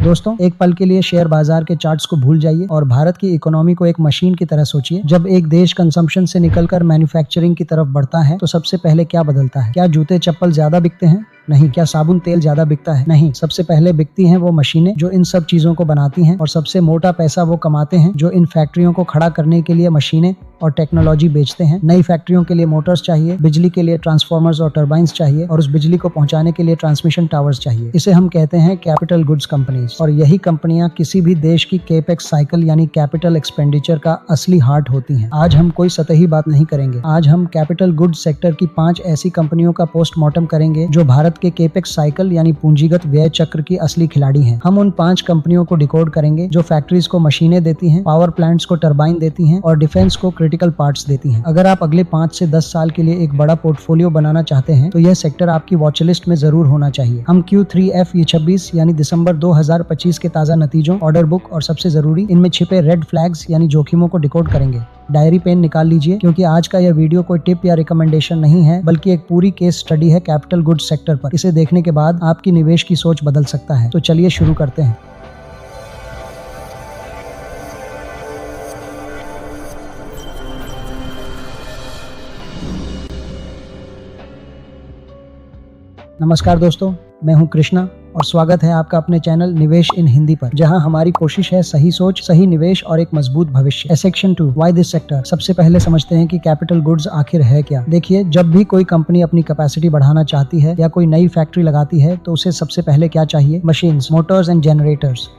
दोस्तों, एक पल के लिए शेयर बाजार के चार्ट्स को भूल जाइए और भारत की इकोनॉमी को एक मशीन की तरह सोचिए। जब एक देश कंजम्पशन से निकलकर मैन्युफैक्चरिंग की तरफ बढ़ता है तो सबसे पहले क्या बदलता है? क्या जूते चप्पल ज्यादा बिकते हैं? नहीं। क्या साबुन तेल ज्यादा बिकता है? नहीं। सबसे पहले बिकती हैं वो मशीनें जो इन सब चीजों को बनाती हैं, और सबसे मोटा पैसा वो कमाते हैं जो इन फैक्ट्रियों को खड़ा करने के लिए मशीनें और टेक्नोलॉजी बेचते हैं। नई फैक्ट्रियों के लिए मोटर्स चाहिए, बिजली के लिए ट्रांसफार्मर्स और टरबाइंस चाहिए, और उस बिजली को पहुंचाने के लिए ट्रांसमिशन टावर्स चाहिए। इसे हम कहते हैं कैपिटल गुड्स कंपनीज। और यही कंपनियां किसी भी देश की केपेक्स साइकिल यानी कैपिटल एक्सपेंडिचर का असली हार्ट होती हैं। आज हम कोई सतही बात नहीं करेंगे। आज हम कैपिटल गुड्स सेक्टर की 5 ऐसी कंपनियों का पोस्टमार्टम करेंगे जो भारत के केपेक्स साइकिल यानी पूंजीगत व्यय चक्र की असली खिलाड़ी हैं। हम उन 5 कंपनियों को डिकोड करेंगे जो फैक्ट्रीज को मशीनें देती हैं, पावर प्लांट्स को टरबाइन देती हैं और डिफेंस को क्रिटिकल पार्ट्स देती हैं। अगर आप अगले 5 से 10 साल के लिए एक बड़ा पोर्टफोलियो बनाना चाहते हैं तो यह सेक्टर आपकी वॉच लिस्ट में जरूर होना चाहिए। हम Q3FE26 यानी दिसंबर 2025 के ताजा नतीजों, ऑर्डर बुक और सबसे जरूरी इनमें छिपे रेड फ्लैग्स यानी जोखिमों को डिकोड करेंगे। डायरी पेन निकाल लीजिए, क्योंकि आज का यह वीडियो कोई टिप या रिकमेंडेशन नहीं है, बल्कि एक पूरी केस स्टडी है कैपिटल गुड्स सेक्टर पर। इसे देखने के बाद आपकी निवेश की सोच बदल सकता है। तो चलिए शुरू करते हैं। नमस्कार दोस्तों, मैं हूं कृष्णा और स्वागत है आपका अपने चैनल निवेश इन हिंदी पर, जहां हमारी कोशिश है सही सोच, सही निवेश और एक मजबूत भविष्य। Section 2, why this sector. सबसे पहले समझते हैं कि कैपिटल गुड्स आखिर है क्या। देखिए, जब भी कोई कंपनी अपनी कैपेसिटी बढ़ाना चाहती है या कोई नई फैक्ट्री लगाती है तो उसे सबसे पहले क्या चाहिए? Machines, Motors and generators,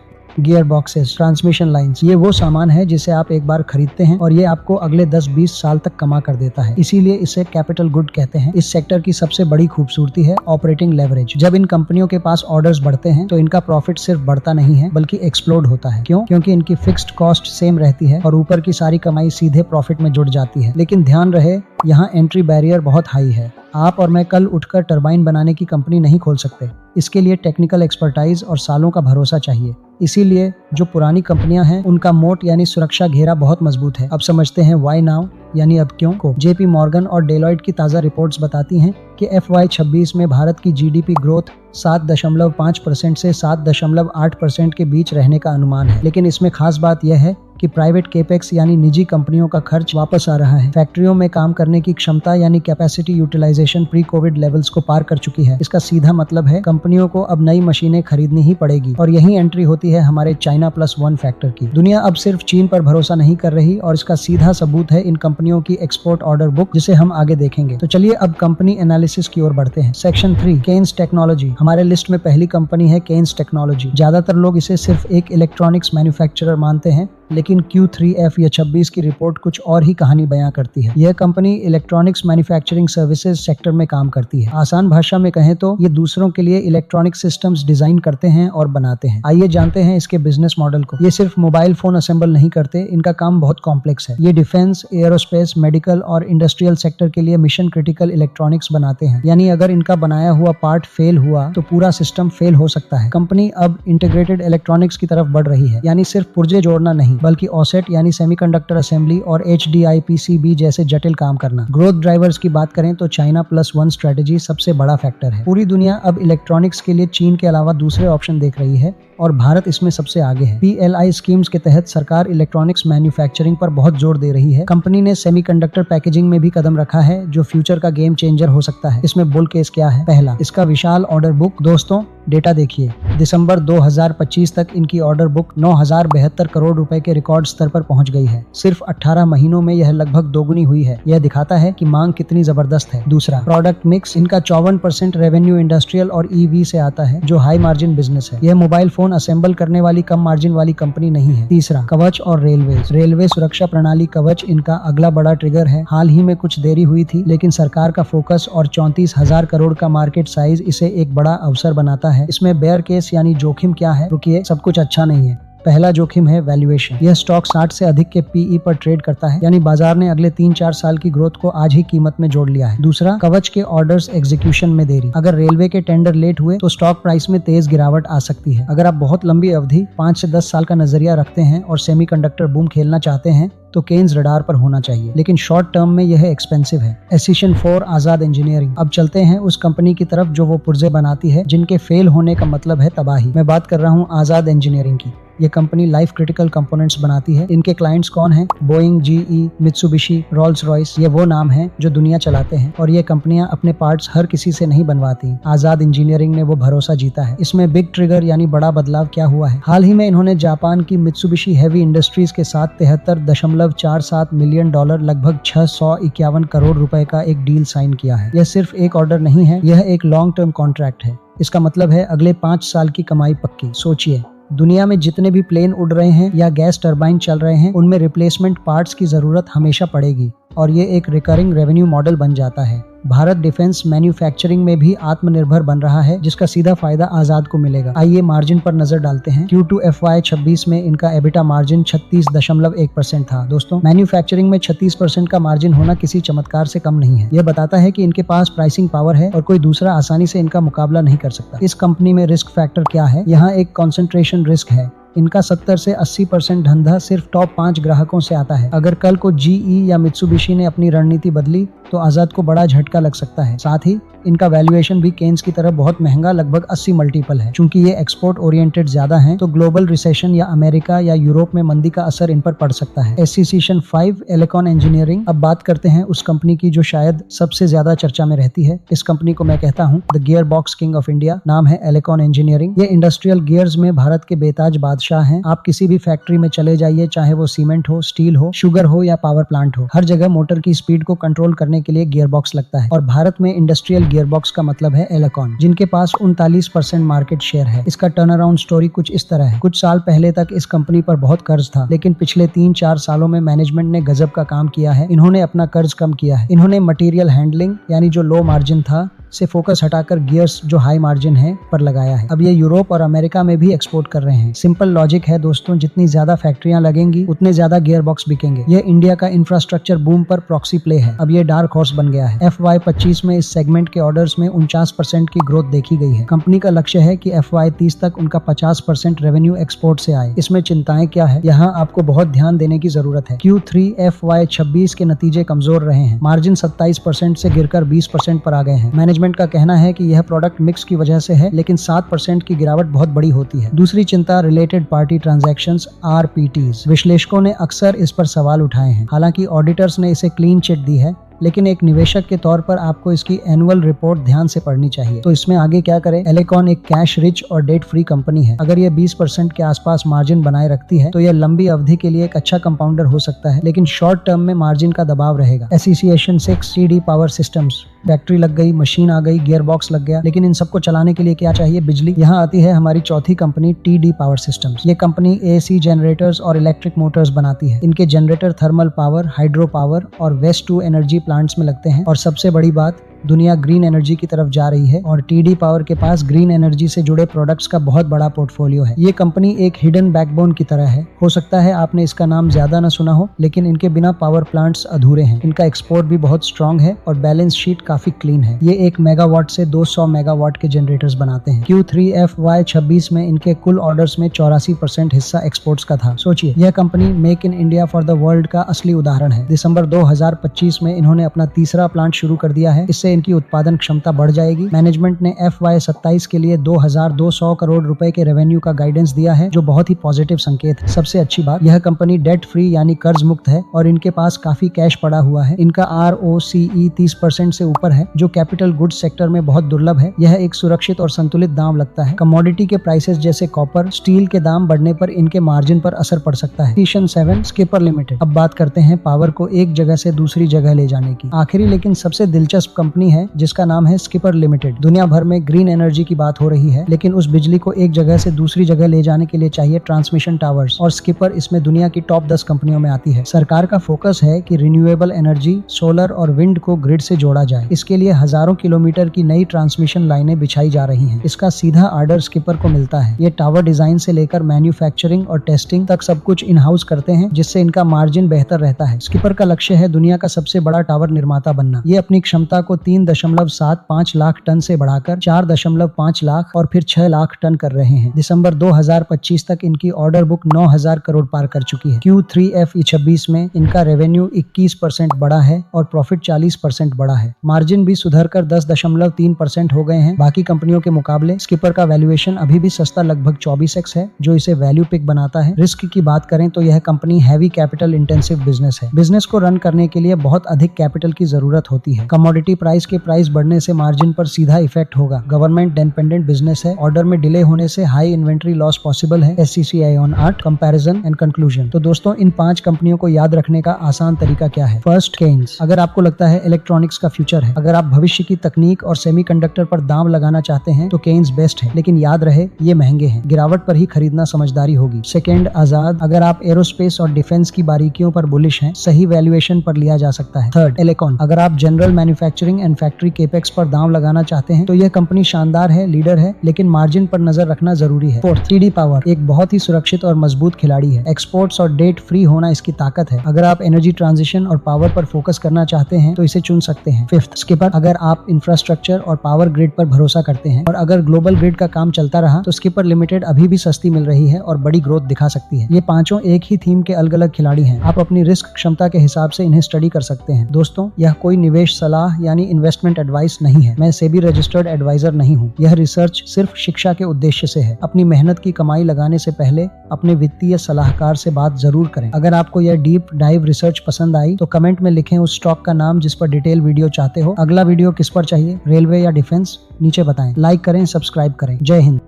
gear boxes, transmission lines. ये वो सामान है जिसे आप एक बार खरीदते हैं और ये आपको अगले 10-20 साल तक कमा कर देता है। इसीलिए इसे कैपिटल गुड कहते हैं। इस सेक्टर की सबसे बड़ी खूबसूरती है ऑपरेटिंग लेवरेज। जब इन कंपनियों के पास ऑर्डर्स बढ़ते हैं तो इनका प्रॉफिट सिर्फ बढ़ता नहीं है बल्कि एक्सप्लोड होता है। क्यों? क्योंकि इनकी फिक्स्ड कॉस्ट सेम रहती है और ऊपर की सारी कमाई सीधे प्रॉफिट में जुड़ जाती है। लेकिन ध्यान रहे, यहाँ एंट्री बैरियर बहुत हाई है। आप और मैं कल उठकर टरबाइन बनाने की कंपनी नहीं खोल सकते। इसके लिए टेक्निकल एक्सपर्टाइज और सालों का भरोसा चाहिए। इसीलिए जो पुरानी कंपनियां हैं उनका मोट यानी सुरक्षा घेरा बहुत मजबूत है। अब समझते हैं व्हाई नाउ यानी अब क्यों को। JP मॉर्गन और डेलॉयट की ताजा रिपोर्ट्स बताती हैं कि FY26 में भारत की GDP ग्रोथ 7.5% से 7.8% के बीच रहने का अनुमान है। लेकिन इसमें खास बात यह है कि प्राइवेट केपेक्स यानी निजी कंपनियों का खर्च वापस आ रहा है। फैक्ट्रियों में काम करने की क्षमता यानी capacity utilisation pre covid levels को पार कर चुकी है। इसका सीधा मतलब है कंपनियों को अब नई मशीनें खरीदनी ही पड़ेगी। और यही एंट्री होती है हमारे China+1 फैक्टर की। दुनिया अब सिर्फ चीन पर भरोसा नहीं कर रही और इसका सीधा सबूत है इन कंपनियों की एक्सपोर्ट ऑर्डर बुक, जिसे हम आगे देखेंगे। तो चलिए अब कंपनी एनालिसिस की ओर बढ़ते हैं। Section 3, Kaynes technology. हमारे लिस्ट में पहली कंपनी है केन्स टेक्नोलॉजी। ज्यादातर लोग इसे सिर्फ एक इलेक्ट्रॉनिक्स मैन्युफैक्चरर मानते हैं, लेकिन Q3FE26 की रिपोर्ट कुछ और ही कहानी बयां करती है। यह company electronics manufacturing services sector में काम करती है। आसान भाषा में कहें तो ये दूसरों के लिए इलेक्ट्रॉनिक सिस्टम्स डिजाइन करते हैं और बनाते हैं। आइए जानते हैं इसके बिजनेस मॉडल को। ये सिर्फ मोबाइल फोन असेंबल नहीं करते, इनका काम बहुत कॉम्प्लेक्स है। ये डिफेंस, एयरोस्पेस, मेडिकल और इंडस्ट्रियल सेक्टर के लिए मिशन क्रिटिकल इलेक्ट्रॉनिक्स बनाते हैं। यानी अगर इनका बनाया हुआ पार्ट फेल हुआ तो पूरा सिस्टम फेल हो सकता है। कंपनी अब इंटीग्रेटेड इलेक्ट्रॉनिक्स की तरफ बढ़ रही है, यानी सिर्फ पुर्जे जोड़ना नहीं बल्कि OSAT यानी सेमीकंडक्टर असेंबली और HDI PCB जैसे जटिल काम करना। ग्रोथ ड्राइवर्स की बात करें तो China+1 स्ट्रेटेजी सबसे बड़ा फैक्टर है। पूरी दुनिया अब इलेक्ट्रॉनिक्स के लिए चीन के अलावा दूसरे ऑप्शन देख रही है और भारत इसमें सबसे आगे है। PLI स्कीम्स के तहत सरकार इलेक्ट्रॉनिक्स मैन्युफैक्चरिंग पर बहुत जोर दे रही है। कंपनी ने सेमीकंडक्टर पैकेजिंग में भी कदम रखा है जो फ्यूचर का गेम चेंजर हो सकता है। इसमें बुल केस क्या है? पहला, इसका विशाल ऑर्डर बुक। दोस्तों, डेटा देखिए, दिसंबर 2025 तक इनकी ऑर्डर बुक 9,072 करोड़ रुपए के रिकॉर्ड स्तर पर पहुंच गई है। सिर्फ 18 महीनों में यह लगभग दोगुनी हुई है। यह दिखाता है कि मांग कितनी जबरदस्त है। दूसरा, प्रोडक्ट मिक्स। इनका 54% रेवेन्यू इंडस्ट्रियल और EV से आता है, जो हाई मार्जिन बिजनेस है। यह मोबाइल फोन असेंबल करने वाली कम मार्जिन वाली कंपनी नहीं है। तीसरा, कवच और रेलवे सुरक्षा प्रणाली कवच इनका अगला बड़ा ट्रिगर है। हाल ही में कुछ देरी हुई थी, लेकिन सरकार का फोकस और 34,000 करोड़ का मार्केट साइज इसे एक बड़ा अवसर बनाता है। इसमें बेयर केस यानी जोखिम क्या है? रुकिए, सब कुछ अच्छा नहीं है। पहला जोखिम है वैल्यूएशन। यह स्टॉक 60 से अधिक के पीई पर ट्रेड करता है, यानी बाजार ने अगले 3-4 साल की ग्रोथ को आज ही कीमत में जोड़ लिया है। दूसरा, कवच के ऑर्डर्स एग्जीक्यूशन में देरी। अगर रेलवे के टेंडर लेट हुए तो स्टॉक प्राइस में तेज गिरावट आ सकती है। अगर आप बहुत लंबी अवधि 5 से 10 साल का नजरिया रखते हैं और सेमीकंडक्टर बूम खेलना चाहते हैं तो केन्स रडार पर होना चाहिए, लेकिन शॉर्ट टर्म में यह एक्सपेंसिव है। एसिशन 4 आजाद इंजीनियरिंग। अब चलते हैं उस कंपनी की तरफ जो वो पुर्जे बनाती है जिनके फेल होने का मतलब है तबाही। मैं बात कर रहा हूँ आजाद इंजीनियरिंग की। ये कंपनी लाइफ क्रिटिकल कंपोनेंट्स बनाती है। इनके क्लाइंट्स कौन हैं? Boeing, GE, Mitsubishi, Rolls Royce. ये वो नाम हैं जो दुनिया चलाते हैं और ये कंपनियां अपने पार्ट्स हर किसी से नहीं बनवाती। आजाद इंजीनियरिंग ने वो भरोसा जीता है। इसमें बिग ट्रिगर यानी बड़ा बदलाव क्या हुआ है? हाल ही में इन्होंने जापान की मित्सुबिशी हेवी इंडस्ट्रीज के साथ 73.47 मिलियन डॉलर लगभग 651 करोड़ रुपए का एक डील साइन किया है। यह सिर्फ एक ऑर्डर नहीं है, यह एक लॉन्ग टर्म कॉन्ट्रैक्ट है। इसका मतलब है अगले 5 साल की कमाई पक्की। सोचिए, दुनिया में जितने भी प्लेन उड़ रहे हैं या गैस टरबाइन चल रहे हैं उनमें रिप्लेसमेंट पार्ट्स की जरूरत हमेशा पड़ेगी और ये एक रिकरिंग रेवेन्यू मॉडल बन जाता है। भारत डिफेंस मैन्युफैक्चरिंग में भी आत्मनिर्भर बन रहा है, जिसका सीधा फायदा आजाद को मिलेगा। आइए मार्जिन पर नजर डालते हैं। Q2 FY26 में इनका एबिटा मार्जिन 36.1% था। दोस्तों, मैन्युफैक्चरिंग में 36% का मार्जिन होना किसी चमत्कार से कम नहीं है। यह बताता है कि इनके पास प्राइसिंग पावर है और कोई दूसरा आसानी से इनका मुकाबला नहीं कर सकता। इस कंपनी में रिस्क फैक्टर क्या है? यहाँ एक कॉन्सेंट्रेशन रिस्क है। इनका 70 से 80% धंधा सिर्फ टॉप 5 ग्राहकों से आता है। अगर कल को जीई या मित्सुबिशी ने अपनी रणनीति बदली तो आजाद को बड़ा झटका लग सकता है। साथ ही इनका वैल्यूएशन भी केन्स की तरह बहुत महंगा, लगभग 80 मल्टीपल है। चूंकि ये एक्सपोर्ट ओरिएंटेड ज्यादा हैं, तो ग्लोबल रिसेशन या अमेरिका या यूरोप में मंदी का असर इन पर पड़ सकता है। एसिशन 5 एलेकॉन इंजीनियरिंग। अब बात करते हैं उस कंपनी की जो शायद सबसे ज्यादा चर्चा में रहती है। इस कंपनी को मैं कहता हूँ the gear box king of India. नाम है एलेकॉन इंजीनियरिंग। ये इंडस्ट्रियल गियर्स में भारत के बेताज बादशाह हैं। आप किसी भी फैक्ट्री में चले जाइए, चाहे वो सीमेंट हो, स्टील हो, शुगर हो या पावर प्लांट हो, हर जगह मोटर की स्पीड को कंट्रोल करने के लिए गियर बॉक्स लगता है। और भारत में इंडस्ट्रियल गियर बॉक्स का मतलब है एलेकॉन, जिनके पास 39% मार्केट शेयर है। इसका टर्न अराउंड स्टोरी कुछ इस तरह है। कुछ साल पहले तक इस कंपनी पर बहुत कर्ज था, लेकिन पिछले 3-4 सालों में मैनेजमेंट ने गजब का काम किया है। इन्होंने अपना कर्ज कम किया है। इन्होंने मटेरियल हैंडलिंग यानी जो लो मार्जिन था से फोकस हटाकर गियर्स जो हाई मार्जिन है पर लगाया है। अब ये यूरोप और अमेरिका में भी एक्सपोर्ट कर रहे हैं। सिंपल लॉजिक है दोस्तों, जितनी ज्यादा फैक्ट्रियां लगेंगी उतने ज्यादा गियर बॉक्स बिकेंगे। ये इंडिया का इंफ्रास्ट्रक्चर बूम पर प्रॉक्सी प्ले है। अब ये डार्क हॉर्स बन गया है। FY25 में इस सेगमेंट के ऑर्डर्स में 49% की ग्रोथ देखी गई है। कंपनी का लक्ष्य है कि FY30 तक उनका 50% रेवेन्यू एक्सपोर्ट से आए। इसमें चिंताएं क्या है? यहाँ आपको बहुत ध्यान देने की जरूरत है। Q3 FY26 के नतीजे कमजोर रहे हैं। मार्जिन 27% से गिरकर 20% पर आ गए हैं। मैनेजमेंट का कहना है कि यह प्रोडक्ट मिक्स की वजह से है, लेकिन 7% की गिरावट बहुत बड़ी होती है। दूसरी चिंता रिलेटेड पार्टी ट्रांजैक्शंस RPTs। विश्लेषकों ने अक्सर इस पर सवाल उठाए हैं। हालांकि ऑडिटर्स ने इसे क्लीन चिट दी है, लेकिन एक निवेशक के तौर पर आपको इसकी एनुअल रिपोर्ट ध्यान से पढ़नी चाहिए। तो इसमें आगे क्या करें? एलेकॉन एक कैश रिच और डेट फ्री कंपनी है। अगर ये 20% के आसपास मार्जिन बनाए रखती है तो यह लंबी अवधि के लिए एक अच्छा कंपाउंडर हो सकता है, लेकिन शॉर्ट टर्म में मार्जिन का दबाव रहेगा। एसिशन 6 TD पावर सिस्टम्स। फैक्ट्री लग गई, मशीन आ गई, गियर बॉक्स लग गया, लेकिन इन सबको चलाने के लिए क्या चाहिए? बिजली। यहाँ आती है हमारी चौथी कंपनी TD पावर सिस्टम्स। ये कंपनी AC जनरेटर्स और इलेक्ट्रिक मोटर्स बनाती है। इनके generator thermal power, hydro power और वेस्ट टू एनर्जी प्लांट्स में लगते हैं। और सबसे बड़ी बात, दुनिया ग्रीन एनर्जी की तरफ जा रही है और TD पावर के पास ग्रीन एनर्जी से जुड़े प्रोडक्ट्स का बहुत बड़ा पोर्टफोलियो है। ये कंपनी एक हिडन बैकबोन की तरह है। हो सकता है आपने इसका नाम ज्यादा न सुना हो, लेकिन इनके बिना पावर प्लांट्स अधूरे हैं। इनका एक्सपोर्ट भी बहुत स्ट्रांग है और बैलेंस शीट काफी क्लीन है। ये 1 मेगावाट से 200 मेगावाट के जनरेटर्स बनाते हैं। Q3 FY26 में इनके कुल ऑर्डर्स में 84% हिस्सा एक्सपोर्ट्स का था। सोचिए, यह company make in India for the world का असली उदाहरण है। दिसंबर 2025 में इन्होंने अपना तीसरा प्लांट शुरू कर दिया है। इससे इनकी उत्पादन क्षमता बढ़ जाएगी। मैनेजमेंट ने FY27 के लिए 2200 करोड़ रुपए के रेवेन्यू का गाइडेंस दिया है, जो बहुत ही पॉजिटिव संकेत है। सबसे अच्छी बात, यह कंपनी डेट फ्री यानी कर्ज मुक्त है और इनके पास काफी कैश पड़ा हुआ है। इनका ROCE 30% से ऊपर है, जो कैपिटल गुड्स सेक्टर में बहुत दुर्लभ है। यह एक सुरक्षित और संतुलित दाम लगता है। कमोडिटी के प्राइसेस जैसे कॉपर, स्टील के दाम बढ़ने पर इनके मार्जिन पर असर पड़ सकता है। एसिशन 7 स्किपर लिमिटेड। अब बात करते हैं पावर को एक जगह से दूसरी जगह ले जाने की। आखिरी लेकिन सबसे दिलचस्प कंपनी कंपनी है जिसका नाम है स्किपर लिमिटेड। दुनिया भर में ग्रीन एनर्जी की बात हो रही है, लेकिन उस बिजली को एक जगह से दूसरी जगह ले जाने के लिए चाहिए ट्रांसमिशन टावर्स, और स्किपर इसमें दुनिया की टॉप 10 कंपनियों में आती है। सरकार का फोकस है कि रिन्यूएबल एनर्जी, सोलर और विंड को ग्रिड से जोड़ा जाए। इसके लिए हजारों किलोमीटर की नई ट्रांसमिशन लाइनें बिछाई जा रही हैं। इसका सीधा ऑर्डर स्किपर को मिलता है। ये टावर डिजाइन से लेकर मैन्युफैक्चरिंग और टेस्टिंग तक सब कुछ इन हाउस करते हैं, जिससे इनका मार्जिन बेहतर रहता है। स्किपर का लक्ष्य है दुनिया का सबसे बड़ा टावर निर्माता बनना। ये अपनी क्षमता को 3.75 लाख टन से बढ़ाकर 4.5 लाख और फिर 6 लाख टन कर रहे हैं। दिसंबर 2025 तक इनकी ऑर्डर बुक 9,000 करोड़ पार कर चुकी है। Q3 FY26 में इनका रेवेन्यू 21% बढ़ा है और प्रॉफिट 40% बढ़ा है। मार्जिन भी सुधरकर 10.3% हो गए हैं। बाकी कंपनियों के मुकाबले स्किपर का वैल्यूएशन अभी भी सस्ता, लगभग 24x है, जो इसे वैल्यू पिक बनाता है। रिस्क की बात करें तो यह company heavy capital intensive business है। बिजनेस को रन करने के लिए बहुत अधिक कैपिटल की जरूरत होती है। कमोडिटी प्राइस के प्राइस बढ़ने से मार्जिन पर सीधा इफेक्ट होगा। गवर्नमेंट डिपेंडेंट बिजनेस है। ऑर्डर में डिले होने से हाई इन्वेंट्री लॉस पॉसिबल है। SCCI on 8 comparison and conclusion. तो दोस्तों, इन 5 कंपनियों को याद रखने का आसान तरीका क्या है? फर्स्ट, केन्स। अगर आपको लगता है इलेक्ट्रॉनिक्स का फ्यूचर है, अगर आप भविष्य की तकनीक और सेमीकंडक्टर पर दाम लगाना चाहते हैं तो केन्स बेस्ट है, लेकिन याद रहे ये महंगे हैं। गिरावट पर ही खरीदना समझदारी होगी। सेकेंड, आजाद। अगर आप एरोस्पेस और डिफेंस की बारीकियों पर बुलिश हैं, सही वैल्यूएशन पर लिया जा सकता है। थर्ड, एलेकॉन। अगर आप general manufacturing and factory capex पर दाम लगाना चाहते हैं तो यह कंपनी शानदार है, लीडर है, लेकिन मार्जिन पर नजर रखना जरूरी है। Fourth, TD power. एक बहुत ही सुरक्षित और मजबूत खिलाड़ी है। एक्सपोर्ट्स और डेट फ्री होना इसकी ताकत है। अगर आप एनर्जी ट्रांजिशन और पावर पर फोकस करना चाहते हैं तो इसे चुन सकते हैं। Fifth, skipper. अगर आप इंफ्रास्ट्रक्चर और पावर ग्रिड पर भरोसा करते हैं और अगर ग्लोबल ग्रिड का काम चलता रहा तो स्किपर लिमिटेड अभी भी सस्ती मिल रही है और बड़ी ग्रोथ दिखा सकती है। ये पांचों एक ही थीम के अलग अलग खिलाड़ी हैं। आप अपनी रिस्क क्षमता के हिसाब से इन्हें स्टडी कर सकते हैं। दोस्तों, यह कोई निवेश सलाह यानी इन्वेस्टमेंट एडवाइस नहीं है। मैं सेबी रजिस्टर्ड एडवाइजर नहीं हूँ। यह रिसर्च सिर्फ शिक्षा के उद्देश्य से है। अपनी मेहनत की कमाई लगाने से पहले अपने वित्तीय सलाहकार से बात जरूर करें। अगर आपको यह डीप डाइव रिसर्च पसंद आई तो कमेंट में लिखें उस स्टॉक का नाम जिस पर डिटेल वीडियो चाहते हो। अगला वीडियो किस पर चाहिए, रेलवे या डिफेंस, नीचे बताएं। लाइक करें, सब्सक्राइब करें। जय हिंद।